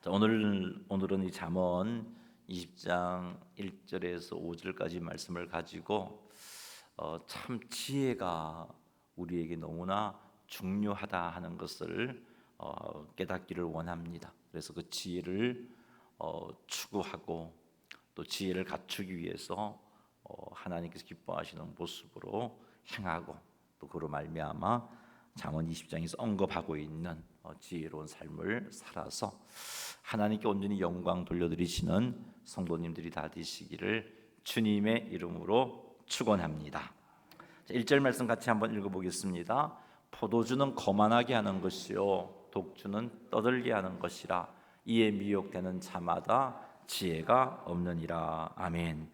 자, 오늘은 이 잠언 20장 1절에서 5절까지 말씀을 가지고 참 지혜가 우리에게 너무나 중요하다 하는 것을 깨닫기를 원합니다. 그래서 그 지혜를 추구하고 또 지혜를 갖추기 위해서 하나님께서 기뻐하시는 모습으로 행하고 또 그로 말미암아 잠언 20장에서 언급하고 있는 지혜로운 삶을 살아서 하나님께 온전히 영광 돌려드리시는 성도님들이 다 되시기를 주님의 이름으로 축원합니다. 1절 말씀 같이 한번 읽어보겠습니다. 포도주는 거만하게 하는 것이요 독주는 떠들게 하는 것이라 이에 미혹되는 자마다 지혜가 없느니라. 아멘.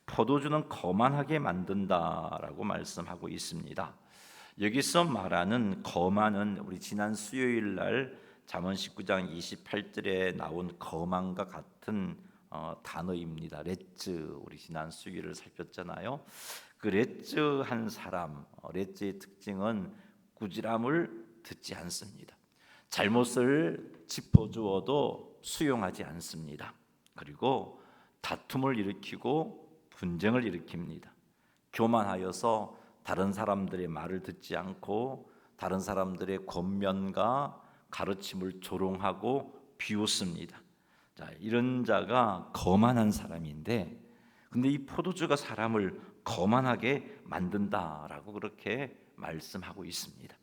포도주는 거만하게 만든다라고 말씀하고 있습니다. 여기서 말하는 거만은 우리 지난 수요일 날 잠언 19장 28절에 나온 거만과 같은 단어입니다. 레츠, 우리 지난 수요일을 살폈잖아요. 그 레츠한 사람, 레츠의 특징은 꾸지람을 듣지 않습니다. 잘못을 짚어주어도 수용하지 않습니다. 그리고 다툼을 일으키고 분쟁을 일으킵니다. 교만하여서 다른 사람들의 말을 듣지 않고 다른 사람들의 권면과 가르침을 조롱하고 비웃습니다. 자, 이런 자가 거만한 사람인데, 근데 이 포도주가 사람을 거만하게 만든다라고 그렇게 말씀하고 있습니다.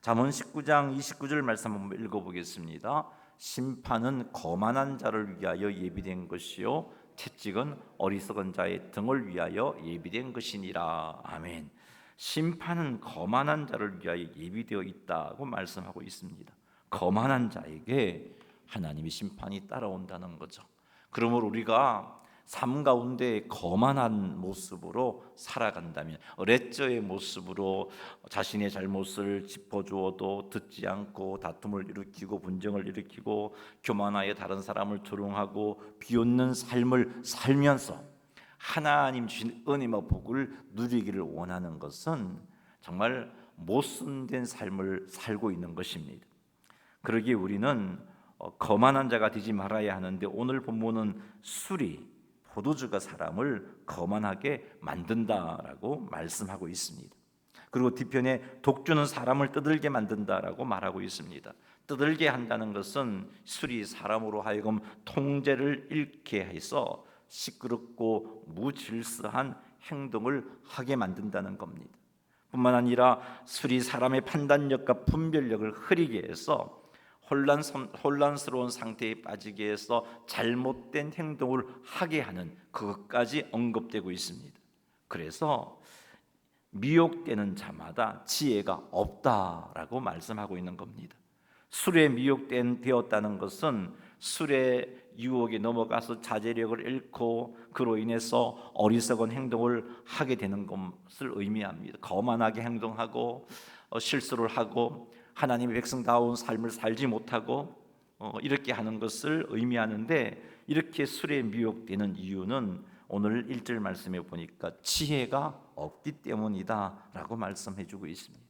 잠언 19장 29절 말씀 한번 읽어보겠습니다. 심판은 거만한 자를 위하여 예비된 것이요 채찍은 어리석은 자의 등을 위하여 예비된 것이니라. 아멘. 심판은 거만한 자를 위하여 예비되어 있다고 말씀하고 있습니다. 거만한 자에게 하나님의 심판이 따라온다는 거죠. 그러므로 우리가 삶 가운데 거만한 모습으로 살아간다면, 레저의 모습으로 자신의 잘못을 짚어주어도 듣지 않고 다툼을 일으키고 분쟁을 일으키고 교만하여 다른 사람을 조롱하고 비웃는 삶을 살면서 하나님 주신 은혜와 복을 누리기를 원하는 것은 정말 못순된 삶을 살고 있는 것입니다. 그러기에 우리는 거만한 자가 되지 말아야 하는데, 오늘 본문은 술이, 포도주가 사람을 거만하게 만든다라고 말씀하고 있습니다. 그리고 뒤편에 독주는 사람을 떠들게 만든다라고 말하고 있습니다. 떠들게 한다는 것은 술이 사람으로 하여금 통제를 잃게 해서 시끄럽고 무질서한 행동을 하게 만든다는 겁니다. 뿐만 아니라 술이 사람의 판단력과 분별력을 흐리게 해서 혼란스러운 상태에 빠지게 해서 잘못된 행동을 하게 하는 그것까지 언급되고 있습니다. 그래서 미혹되는 자마다 지혜가 없다라고 말씀하고 있는 겁니다. 술에 미혹되었다는 것은 술의 유혹에 넘어가서 자제력을 잃고 그로 인해서 어리석은 행동을 하게 되는 것을 의미합니다. 거만하게 행동하고 실수를 하고 하나님의 백성다운 삶을 살지 못하고 이렇게 하는 것을 의미하는데, 이렇게 술에 미혹되는 이유는 오늘 1절 말씀에 보니까 지혜가 없기 때문이다 라고 말씀해 주고 있습니다.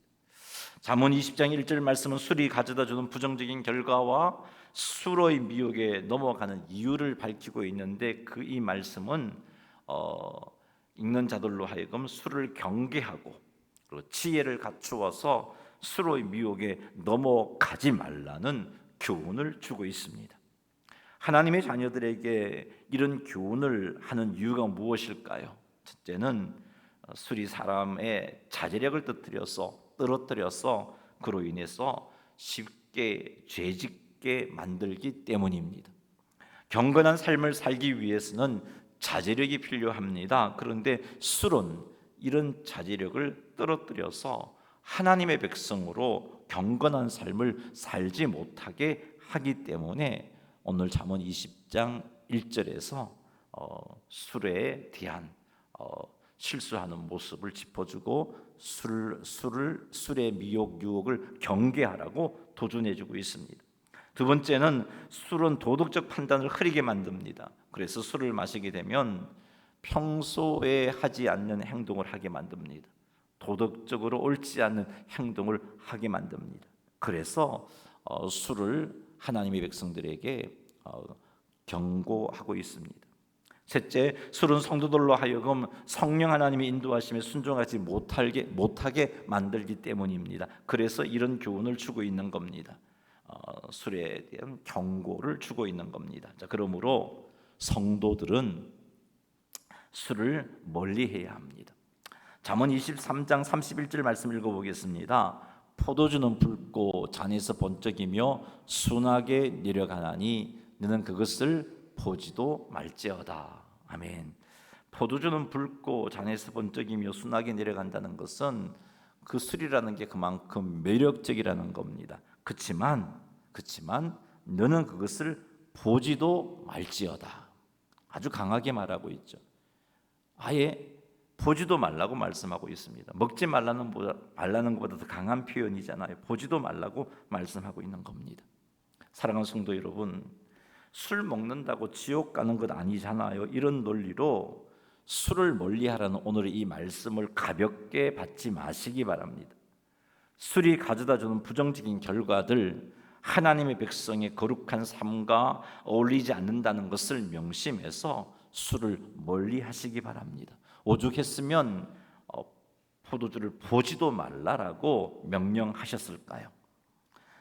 잠언 20장 1절 말씀은 술이 가져다주는 부정적인 결과와 술의 미혹에 넘어가는 이유를 밝히고 있는데, 이 말씀은 읽는 자들로 하여금 술을 경계하고 그리고 지혜를 갖추어서 술의 미혹에 넘어가지 말라는 교훈을 주고 있습니다. 하나님의 자녀들에게 이런 교훈을 하는 이유가 무엇일까요? 첫째는 술이 사람의 자제력을 떨어뜨려서 그로 인해서 쉽게 죄짓게 만들기 때문입니다. 경건한 삶을 살기 위해서는 자제력이 필요합니다. 그런데 술은 이런 자제력을 떨어뜨려서 하나님의 백성으로 경건한 삶을 살지 못하게 하기 때문에 오늘 잠언 20장 1절에서 술에 대한 실수하는 모습을 짚어주고 술의 미혹 유혹을 경계하라고 도전해주고 있습니다. 두 번째는 술은 도덕적 판단을 흐리게 만듭니다. 그래서 술을 마시게 되면 평소에 하지 않는 행동을 하게 만듭니다. 도덕적으로 옳지 않은 행동을 하게 만듭니다. 그래서 술을 하나님의 백성들에게 경고하고 있습니다. 셋째, 술은 성도들로 하여금 성령 하나님의 인도하심에 순종하지 못하게 만들기 때문입니다. 그래서 이런 교훈을 주고 있는 겁니다. 술에 대한 경고를 주고 있는 겁니다. 자, 그러므로 성도들은 술을 멀리해야 합니다. 잠언 23장 31절 말씀 읽어보겠습니다. 포도주는 붉고 잔에서 번쩍이며 순하게 내려가나니 너는 그것을 보지도 말지어다. 아멘. 포도주는 붉고 잔에서 번쩍이며 순하게 내려간다는 것은 그 술이라는 게 그만큼 매력적이라는 겁니다. 그렇지만 너는 그것을 보지도 말지어다. 아주 강하게 말하고 있죠. 아예 보지도 말라고 말씀하고 있습니다. 먹지 말라는 것보다 더 강한 표현이잖아요. 보지도 말라고 말씀하고 있는 겁니다. 사랑하는 성도 여러분, 술 먹는다고 지옥 가는 것 아니잖아요. 이런 논리로 술을 멀리하라는 오늘의 이 말씀을 가볍게 받지 마시기 바랍니다. 술이 가져다주는 부정적인 결과들, 하나님의 백성의 거룩한 삶과 어울리지 않는다는 것을 명심해서 술을 멀리하시기 바랍니다. 오죽했으면 포도주를 보지도 말라라고 명령하셨을까요?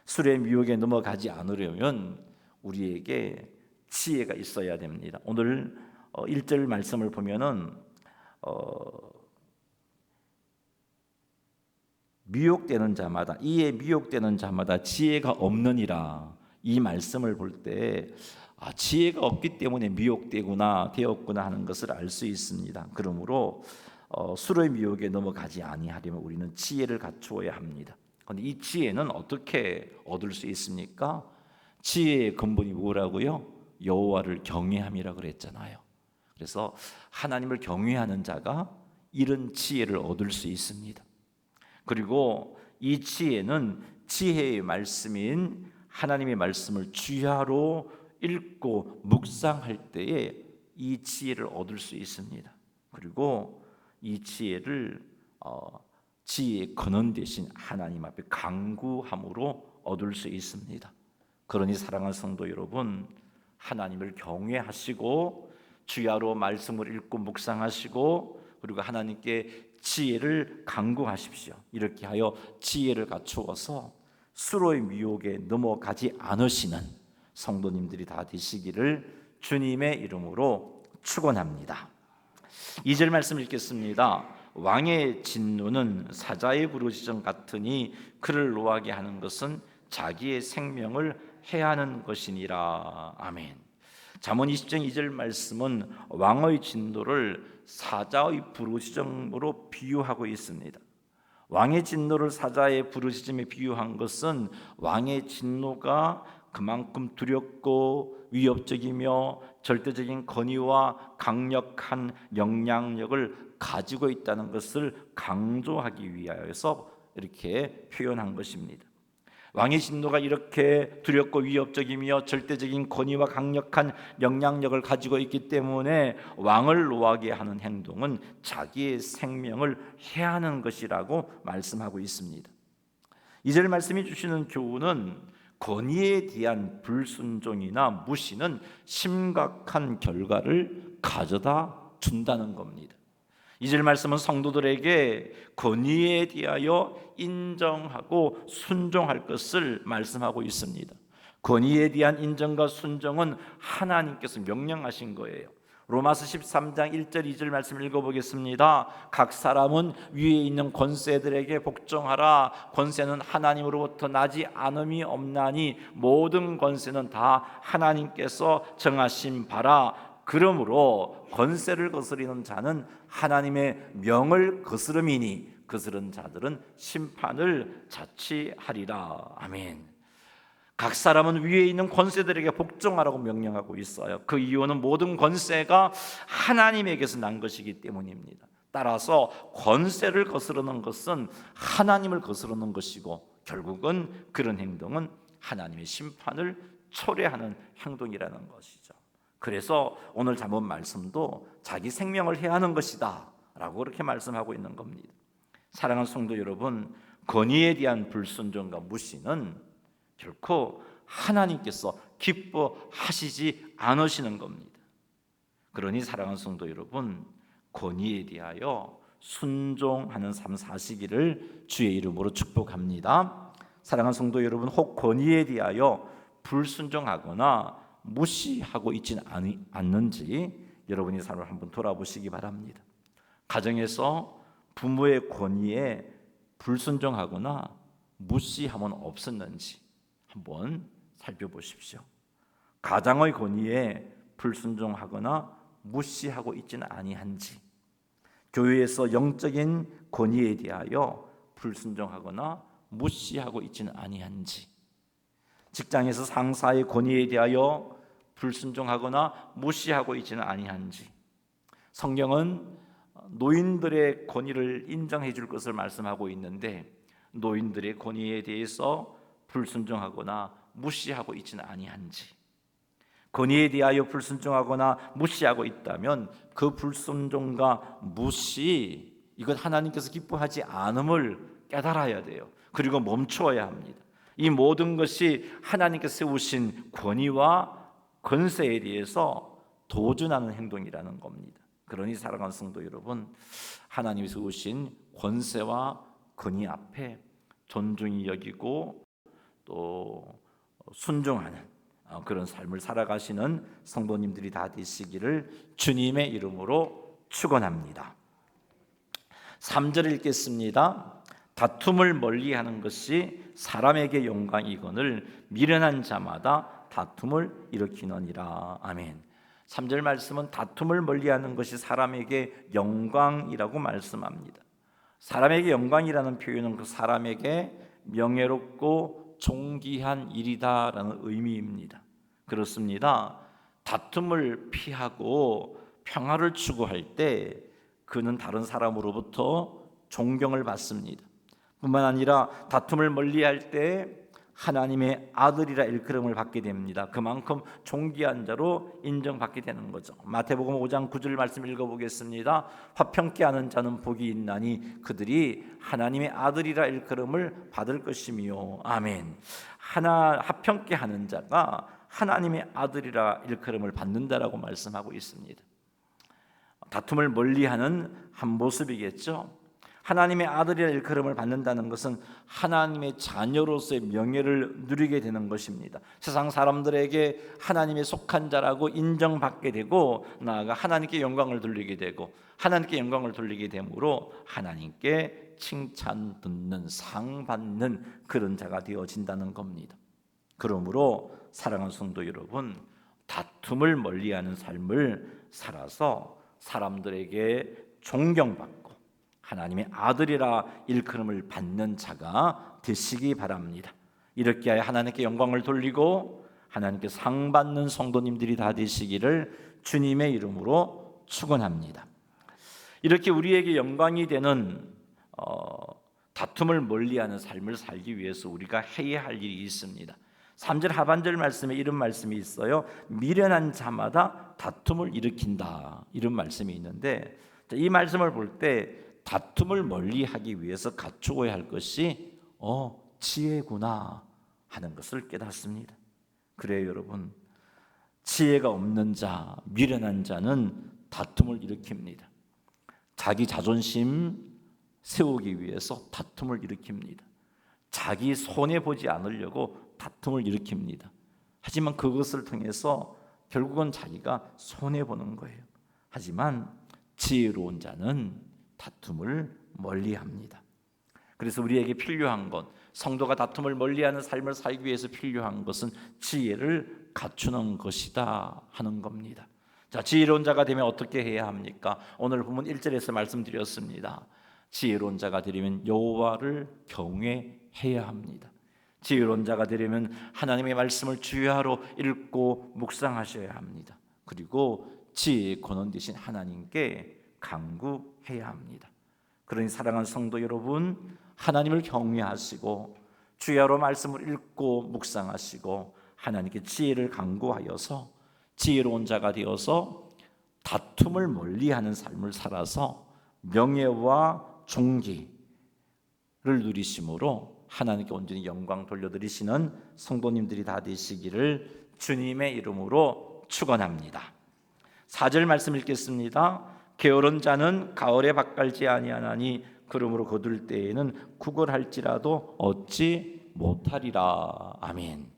술의 미혹에 넘어가지 않으려면 우리에게 지혜가 있어야 됩니다. 오늘 1절 말씀을 보면은 미혹되는 자마다, 이에 미혹되는 자마다 지혜가 없느니라. 이 말씀을 볼 때 지혜가 없기 때문에 미혹되었구나 하는 것을 알 수 있습니다. 그러므로 술의 미혹에 넘어가지 아니하려면 우리는 지혜를 갖추어야 합니다. 그런데 이 지혜는 어떻게 얻을 수 있습니까? 지혜의 근본이 뭐라고요? 여호와를 경외함이라 그랬잖아요. 그래서 하나님을 경외하는 자가 이런 지혜를 얻을 수 있습니다. 그리고 이 지혜는 지혜의 말씀인 하나님의 말씀을 주야로 읽고 묵상할 때에 이 지혜를 얻을 수 있습니다. 그리고 이 지혜를 지혜의 근원 대신 하나님 앞에 간구함으로 얻을 수 있습니다. 그러니 사랑하는 성도 여러분, 하나님을 경외하시고 주야로 말씀을 읽고 묵상하시고 그리고 하나님께 지혜를 간구하십시오. 이렇게 하여 지혜를 갖추어서 수로의 미혹에 넘어가지 않으시는 성도님들이 다 되시기를 주님의 이름으로 축원합니다. 2절 말씀 읽겠습니다. 왕의 진노는 사자의 부르짖음 같으니 그를 노하게 하는 것은 자기의 생명을 해하는 것이니라. 아멘. 잠언 20장 2절 말씀은 왕의 진노를 사자의 부르짖음으로 비유하고 있습니다. 왕의 진노를 사자의 부르짖음에 비유한 것은 왕의 진노가 그만큼 두렵고 위협적이며 절대적인 권위와 강력한 영향력을 가지고 있다는 것을 강조하기 위하여서 이렇게 표현한 것입니다. 왕의 진노가 이렇게 두렵고 위협적이며 절대적인 권위와 강력한 영향력을 가지고 있기 때문에 왕을 노하게 하는 행동은 자기의 생명을 해하는 것이라고 말씀하고 있습니다. 2절 말씀이 주시는 교훈은 권위에 대한 불순종이나 무시는 심각한 결과를 가져다 준다는 겁니다. 2절 말씀은 성도들에게 권위에 대하여 인정하고 순종할 것을 말씀하고 있습니다. 권위에 대한 인정과 순종은 하나님께서 명령하신 거예요. 로마서 13장 1절 2절 말씀 읽어보겠습니다. 각 사람은 위에 있는 권세들에게 복종하라. 권세는 하나님으로부터 나지 않음이 없나니 모든 권세는 다 하나님께서 정하신 바라. 그러므로 권세를 거스리는 자는 하나님의 명을 거스름이니 거스른 자들은 심판을 자취하리라. 아멘. 각 사람은 위에 있는 권세들에게 복종하라고 명령하고 있어요. 그 이유는 모든 권세가 하나님에게서 난 것이기 때문입니다. 따라서 권세를 거스르는 것은 하나님을 거스르는 것이고 결국은 그런 행동은 하나님의 심판을 초래하는 행동이라는 것이죠. 그래서 오늘 잠언 말씀도 자기 생명을 해하는 것이다 라고 그렇게 말씀하고 있는 겁니다. 사랑하는 성도 여러분, 권위에 대한 불순종과 무시는 결코 하나님께서 기뻐하시지 않으시는 겁니다. 그러니 사랑하는 성도 여러분, 권위에 대하여 순종하는 삶 사시기를 주의 이름으로 축복합니다. 사랑하는 성도 여러분, 혹 권위에 대하여 불순종하거나 무시하고 있지는 않는지 여러분이 삶을 한번 돌아보시기 바랍니다. 가정에서 부모의 권위에 불순종하거나 무시함은 없었는지 한번 살펴보십시오. 가장의 권위에 불순종하거나 무시하고 있지는 아니한지, 교회에서 영적인 권위에 대하여 불순종하거나 무시하고 있지는 아니한지, 직장에서 상사의 권위에 대하여 불순종하거나 무시하고 있지는 아니한지, 성경은 노인들의 권위를 인정해 줄 것을 말씀하고 있는데 노인들의 권위에 대해서 불순종하거나 무시하고 있지는 아니한지, 권위에 대하여 불순종하거나 무시하고 있다면 그 불순종과 무시, 이것 하나님께서 기뻐하지 않음을 깨달아야 돼요. 그리고 멈추어야 합니다. 이 모든 것이 하나님께서 세우신 권위와 권세에 대해서 도전하는 행동이라는 겁니다. 그러니 사랑하는 성도 여러분, 하나님이 세우신 권세와 권위 앞에 존중히 여기고 또 순종하는 그런 삶을 살아가시는 성도님들이 다 되시기를 주님의 이름으로 축원합니다. 3절 읽겠습니다. 다툼을 멀리하는 것이 사람에게 영광이거늘 미련한 자마다 다툼을 일으키느니라. 아멘. 3절 말씀은 다툼을 멀리하는 것이 사람에게 영광이라고 말씀합니다. 사람에게 영광이라는 표현은 그 사람에게 명예롭고 존귀한 일이다라는 의미입니다. 그렇습니다. 다툼을 피하고 평화를 추구할 때 그는 다른 사람으로부터 존경을 받습니다. 뿐만 아니라 다툼을 멀리할 때 하나님의 아들이라 일컬음을 받게 됩니다. 그만큼 존귀한 자로 인정받게 되는 거죠. 마태복음 5장 9절 말씀 읽어보겠습니다. 화평케 하는 자는 복이 있나니 그들이 하나님의 아들이라 일컬음을 받을 것이며. 아멘. 화평케 하는 자가 하나님의 아들이라 일컬음을 받는다라고 말씀하고 있습니다. 다툼을 멀리하는 한 모습이겠죠. 하나님의 아들이라 일컬음을 받는다는 것은 하나님의 자녀로서의 명예를 누리게 되는 것입니다. 세상 사람들에게 하나님의 속한 자라고 인정받게 되고 나아가 하나님께 영광을 돌리게 되고 하나님께 영광을 돌리게 되므로 하나님께 칭찬 듣는 상 받는 그런 자가 되어진다는 겁니다. 그러므로 사랑하는 성도 여러분, 다툼을 멀리하는 삶을 살아서 사람들에게 존경받고 하나님의 아들이라 일컬음을 받는 자가 되시기 바랍니다. 이렇게 하여 하나님께 영광을 돌리고 하나님께 상 받는 성도님들이 다 되시기를 주님의 이름으로 축원합니다. 이렇게 우리에게 영광이 되는 다툼을 멀리하는 삶을 살기 위해서 우리가 해야 할 일이 있습니다. 3절 하반절 말씀에 이런 말씀이 있어요. 미련한 자마다 다툼을 일으킨다, 이런 말씀이 있는데 이 말씀을 볼 때 다툼을 멀리하기 위해서 갖추어야 할 것이 지혜구나 하는 것을 깨닫습니다. 그래요 여러분, 지혜가 없는 자, 미련한 자는 다툼을 일으킵니다. 자기 자존심 세우기 위해서 다툼을 일으킵니다. 자기 손해보지 않으려고 다툼을 일으킵니다. 하지만 그것을 통해서 결국은 자기가 손해보는 거예요. 하지만 지혜로운 자는 다툼을 멀리합니다. 그래서 우리에게 필요한 것, 성도가 다툼을 멀리하는 삶을 살기 위해서 필요한 것은 지혜를 갖추는 것이다 하는 겁니다. 자, 지혜로운 자가 되면 어떻게 해야 합니까? 오늘 본문 1절에서 말씀드렸습니다. 지혜로운 자가 되려면 여호와를 경외해야 합니다. 지혜로운 자가 되려면 하나님의 말씀을 주야로 읽고 묵상하셔야 합니다. 그리고 지혜의 근원 되신 하나님께 간구해야 합니다. 그러니 사랑하는 성도 여러분, 하나님을 경외하시고 주야로 말씀을 읽고 묵상하시고 하나님께 지혜를 간구하여서 지혜로운 자가 되어서 다툼을 멀리하는 삶을 살아서 명예와 존귀를 누리심으로 하나님께 온전히 영광 돌려드리시는 성도님들이 다 되시기를 주님의 이름으로 축원합니다. 4절 말씀 읽겠습니다. 게으른 자는 가을에 밭갈지 아니하나니 그러므로 거둘 때에는 구걸할지라도 얻지 못하리라. 아멘.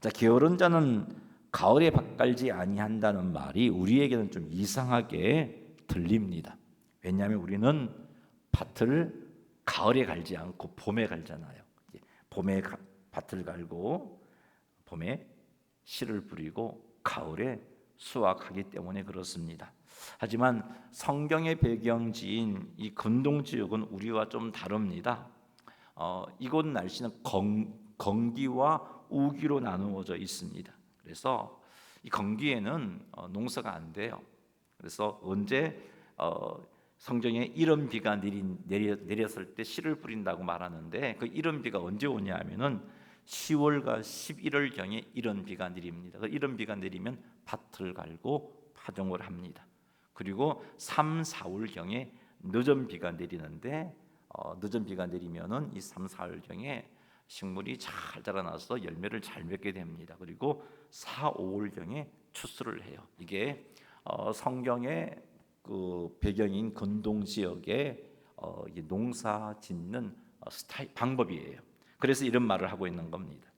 자, 게으른 자는 가을에 밭갈지 아니한다는 말이 우리에게는 좀 이상하게 들립니다. 왜냐하면 우리는 밭을 가을에 갈지 않고 봄에 갈잖아요. 봄에 밭을 갈고 봄에 씨를 뿌리고 가을에 수확하기 때문에 그렇습니다. 하지만 성경의 배경지인 이 근동 지역은 우리와 좀 다릅니다. 이곳 날씨는 건기와 우기로 나누어져 있습니다. 그래서 이 건기에는 농사가 안 돼요. 그래서 언제 성경에 이른 비가 내렸을 때 씨를 뿌린다고 말하는데 그 이른 비가 언제 오냐 하면은 10월과 11월 경에 이른 비가 내립니다. 그 이른 비가 내리면 밭을 갈고 파종을 합니다. 그리고 3, 4월 경에 늦은 비가 내리는데 늦은 비가 내리면은 이 3, 4월 경에 식물이 잘 자라나서 열매를 잘 맺게 됩니다. 그리고 4, 5월 경에 추수를 해요. 이게 성경의 그 배경인 근동 지역의 농사 짓는 스타일 방법이에요. 그래서 이런 말을 하고 있는 겁니다.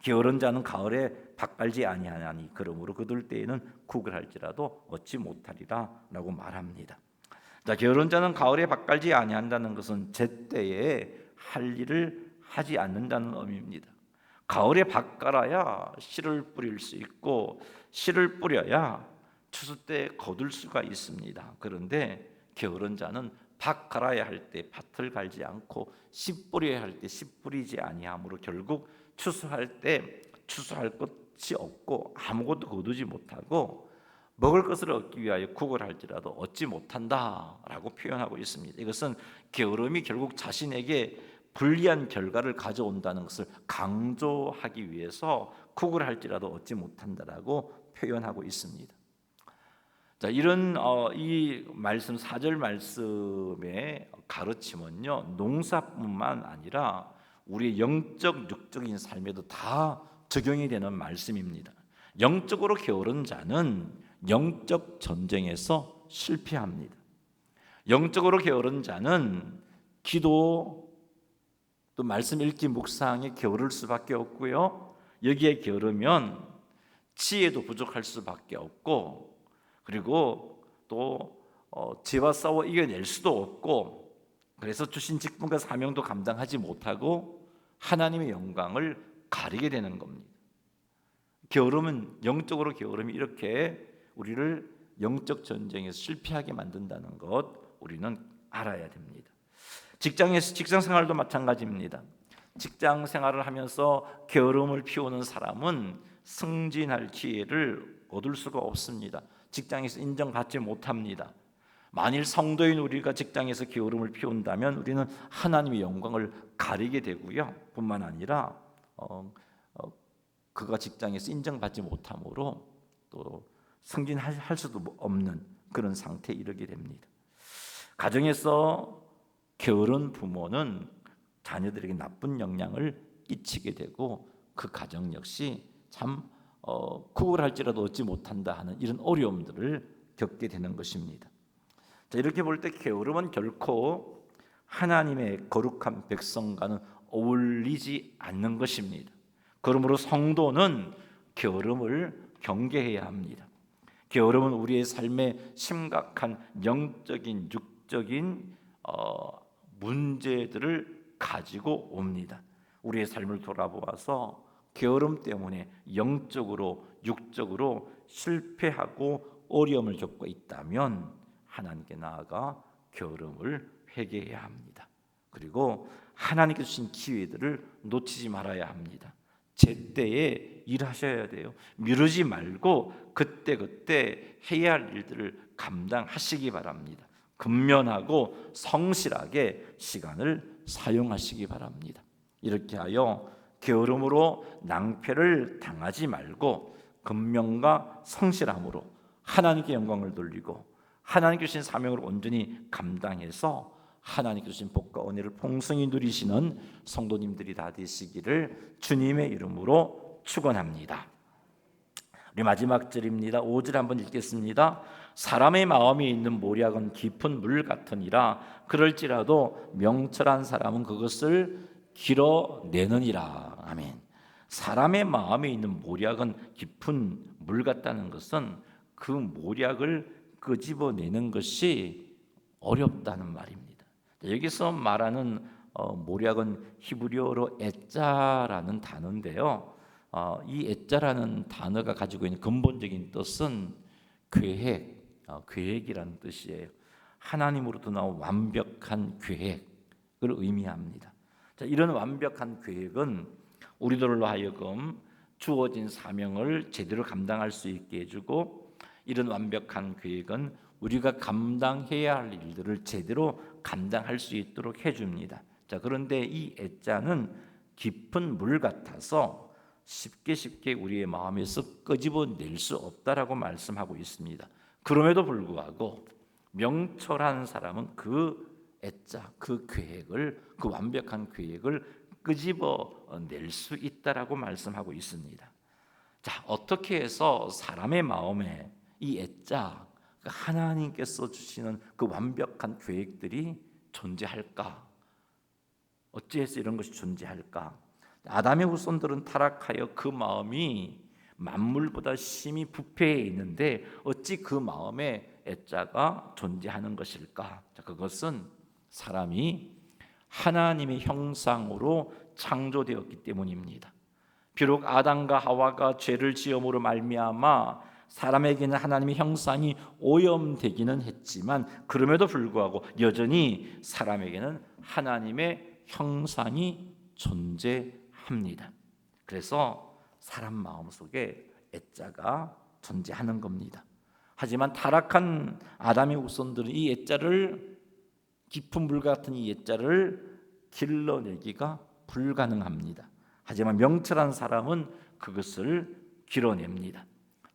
게으른 자는 가을에 밭갈지 아니하나니 그러므로 거둘 때에는 구걸할지라도 얻지 못하리라라고 말합니다. 자, 게으른 자는 가을에 밭갈지 아니한다는 것은 제때에 할 일을 하지 않는다는 의미입니다. 가을에 밭갈아야 씨를 뿌릴 수 있고 씨를 뿌려야 추수 때 거둘 수가 있습니다. 그런데 게으른 자는 밭 갈아야 할 때 밭을 갈지 않고 씨 뿌려야 할 때 씨 뿌리지 아니하므로 결국 추수할 때 추수할 것이 없고 아무것도 거두지 못하고 먹을 것을 얻기 위하여 구걸할지라도 얻지 못한다라고 표현하고 있습니다. 이것은 게으름이 결국 자신에게 불리한 결과를 가져온다는 것을 강조하기 위해서 구걸할지라도 얻지 못한다라고 표현하고 있습니다. 자, 이런 이 말씀 4절 말씀의 가르침은요, 농사뿐만 아니라 우리의 영적 육적인 삶에도 다 적용이 되는 말씀입니다. 영적으로 게으른 자는 영적 전쟁에서 실패합니다. 영적으로 게으른 자는 기도 또 말씀 읽기 묵상에 게으를 수밖에 없고요. 여기에 게으르면 지혜도 부족할 수밖에 없고 그리고 또 죄와 싸워 이겨낼 수도 없고 그래서 주신 직분과 사명도 감당하지 못하고 하나님의 영광을 가리게 되는 겁니다. 게으름은 영적으로 게으름이 이렇게 우리를 영적 전쟁에서 실패하게 만든다는 것 우리는 알아야 됩니다. 직장 생활도 마찬가지입니다. 직장 생활을 하면서 게으름을 피우는 사람은 승진할 기회를 얻을 수가 없습니다. 직장에서 인정받지 못합니다. 만일 성도인 우리가 직장에서 게으름을 피운다면 우리는 하나님의 영광을 가리게 되고요. 뿐만 아니라 그가 직장에서 인정받지 못함으로 또 승진할 수도 없는 그런 상태에 이르게 됩니다. 가정에서 게으른 부모는 자녀들에게 나쁜 영향을 끼치게 되고 그 가정 역시 참 구걸할지라도 얻지 못한다 하는 이런 어려움들을 겪게 되는 것입니다. 자, 이렇게 볼 때 게으름은 결코 하나님의 거룩한 백성과는 어울리지 않는 것입니다. 그러므로 성도는 게으름을 경계해야 합니다. 게으름은 우리의 삶에 심각한 영적인 육적인 문제들을 가지고 옵니다. 우리의 삶을 돌아보아서 게으름 때문에 영적으로 육적으로 실패하고 어려움을 겪고 있다면 하나님께 나아가 게으름을 회개해야 합니다. 그리고 하나님께 주신 기회들을 놓치지 말아야 합니다. 제때에 일하셔야 돼요. 미루지 말고 그때그때 해야 할 일들을 감당하시기 바랍니다. 근면하고 성실하게 시간을 사용하시기 바랍니다. 이렇게 하여 게으름으로 낭패를 당하지 말고 근면과 성실함으로 하나님께 영광을 돌리고 하나님께 주신 사명을 온전히 감당해서 하나님께 주신 복과 은혜를 풍성히 누리시는 성도님들이 다 되시기를 주님의 이름으로 축원합니다. 우리 마지막 절입니다. 5절 한번 읽겠습니다. 사람의 마음에 있는 모략은 깊은 물 같으니라. 그럴지라도 명철한 사람은 그것을 길어내느니라. 아멘. 사람의 마음에 있는 모략은 깊은 물 같다는 것은 그 모략을 끄집어내는 것이 어렵다는 말입니다. 여기서 말하는 모략은 히브리어로 에짜라는 단어인데요. 이 에짜라는 단어가 가지고 있는 근본적인 뜻은 계획이라는 뜻이에요. 하나님으로부터 나온 완벽한 계획을 의미합니다. 자, 이런 완벽한 계획은 우리들로 하여금 주어진 사명을 제대로 감당할 수 있게 해주고, 이런 완벽한 계획은 우리가 감당해야 할 일들을 제대로 감당할 수 있도록 해줍니다. 자, 그런데 이 애자는 깊은 물 같아서 쉽게 우리의 마음에서 끄집어낼 수 없다라고 말씀하고 있습니다. 그럼에도 불구하고 명철한 사람은 그 애자, 그 계획을, 그 완벽한 계획을 끄집어낼 수 있다라고 말씀하고 있습니다. 자, 어떻게 해서 사람의 마음에 이 애자, 하나님께서 주시는 그 완벽한 계획들이 존재할까? 어찌해서 이런 것이 존재할까? 아담의 후손들은 타락하여 그 마음이 만물보다 심히 부패해 있는데 어찌 그 마음에 애자가 존재하는 것일까? 그것은 사람이 하나님의 형상으로 창조되었기 때문입니다. 비록 아담과 하와가 죄를 지음으로 말미암아 사람에게는 하나님의 형상이 오염되기는 했지만, 그럼에도 불구하고 여전히 사람에게는 하나님의 형상이 존재합니다. 그래서 사람 마음속에 애자가 존재하는 겁니다. 하지만 타락한 아담의 후손들은 이 애자를, 깊은 물 같은 이 애자를 길러내기가 불가능합니다. 하지만 명철한 사람은 그것을 길어냅니다.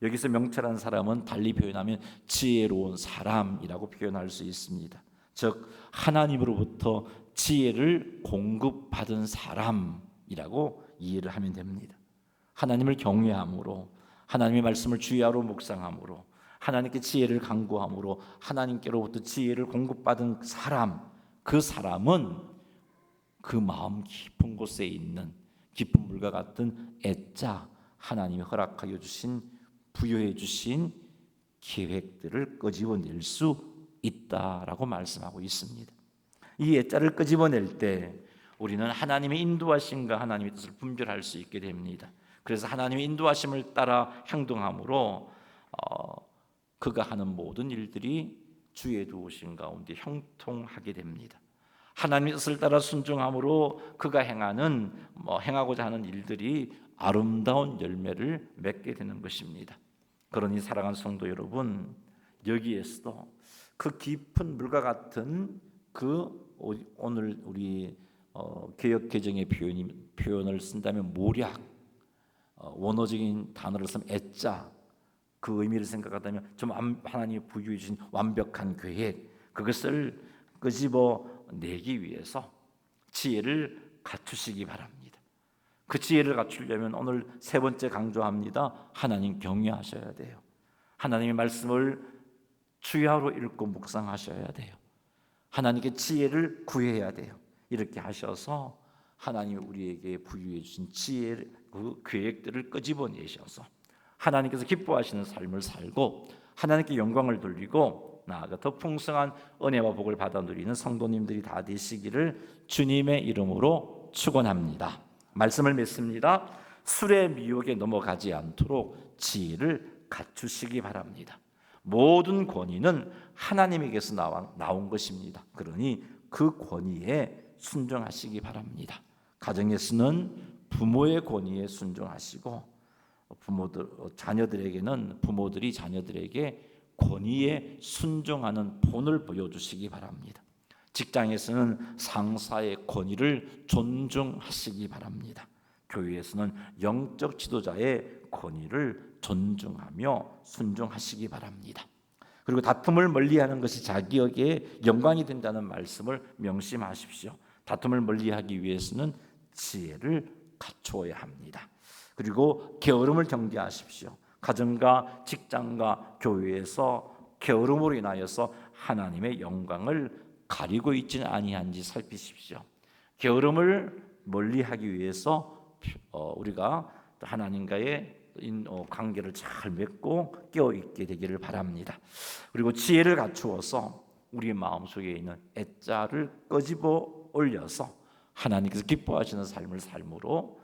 여기서 명철한 사람은 달리 표현하면 지혜로운 사람이라고 표현할 수 있습니다. 즉 하나님으로부터 지혜를 공급받은 사람이라고 이해를 하면 됩니다. 하나님을 경외함으로, 하나님의 말씀을 주야로 묵상함으로, 하나님께 지혜를 간구함으로 하나님께로부터 지혜를 공급받은 사람, 그 사람은 그 마음 깊은 곳에 있는 깊은 물과 같은 애자, 하나님이 허락하여 주신, 부여해 주신 계획들을 끄집어낼 수 있다라고 말씀하고 있습니다. 이 애자를 끄집어낼 때 우리는 하나님의 인도하심과 하나님의 뜻을 분별할 수 있게 됩니다. 그래서 하나님의 인도하심을 따라 행동함으로 그가 하는 모든 일들이 주의 도우심 가운데 형통하게 됩니다. 하나님의 뜻을 따라 순종함으로 그가 행하고자 하는 일들이 아름다운 열매를 맺게 되는 것입니다. 그러니 사랑하는 성도 여러분, 여기에서도 그 깊은 물과 같은 오늘 우리 개역 개정의 표현을 쓴다면 모략, 원어적인 단어를 쓰면 애자, 그 의미를 생각한다면 좀 하나님이 부여해 주신 완벽한 계획, 그것을 끄집어내기 위해서 지혜를 갖추시기 바랍니다. 그 지혜를 갖추려면 오늘 세 번째 강조합니다. 하나님 경외하셔야 돼요. 하나님의 말씀을 주야로 읽고 묵상하셔야 돼요. 하나님께 지혜를 구해야 돼요. 이렇게 하셔서 하나님이 우리에게 부여해 주신 지혜의 그 계획들을 끄집어내셔서 하나님께서 기뻐하시는 삶을 살고 하나님께 영광을 돌리고 나아가 더 풍성한 은혜와 복을 받아 누리는 성도님들이 다 되시기를 주님의 이름으로 축원합니다. 말씀을 맺습니다. 술의 미혹에 넘어가지 않도록 지혜를 갖추시기 바랍니다. 모든 권위는 하나님에게서 나온 것입니다. 그러니 그 권위에 순종하시기 바랍니다. 가정에서는 부모의 권위에 순종하시고, 부모들이 자녀들에게 권위에 순종하는 본을 보여주시기 바랍니다. 직장에서는 상사의 권위를 존중하시기 바랍니다. 교회에서는 영적 지도자의 권위를 존중하며 순종하시기 바랍니다. 그리고 다툼을 멀리하는 것이 자기에게 영광이 된다는 말씀을 명심하십시오. 다툼을 멀리하기 위해서는 지혜를 갖추어야 합니다. 그리고 게으름을 경계하십시오. 가정과 직장과 교회에서 게으름으로 인하여서 하나님의 영광을 가리고 있지는 아니한지 살피십시오. 게으름을 멀리하기 위해서 우리가 하나님과의 관계를 잘 맺고 깨어 있게 되기를 바랍니다. 그리고 지혜를 갖추어서 우리의 마음속에 있는 애자를 끄집어 올려서 하나님께서 기뻐하시는 삶을 삶으로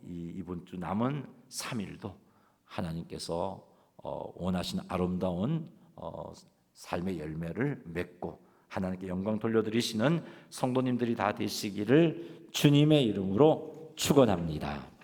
이번 주 남은 3일도 하나님께서 원하시는 아름다운 삶의 열매를 맺고 하나님께 영광 돌려드리시는 성도님들이 다 되시기를 주님의 이름으로 축원합니다.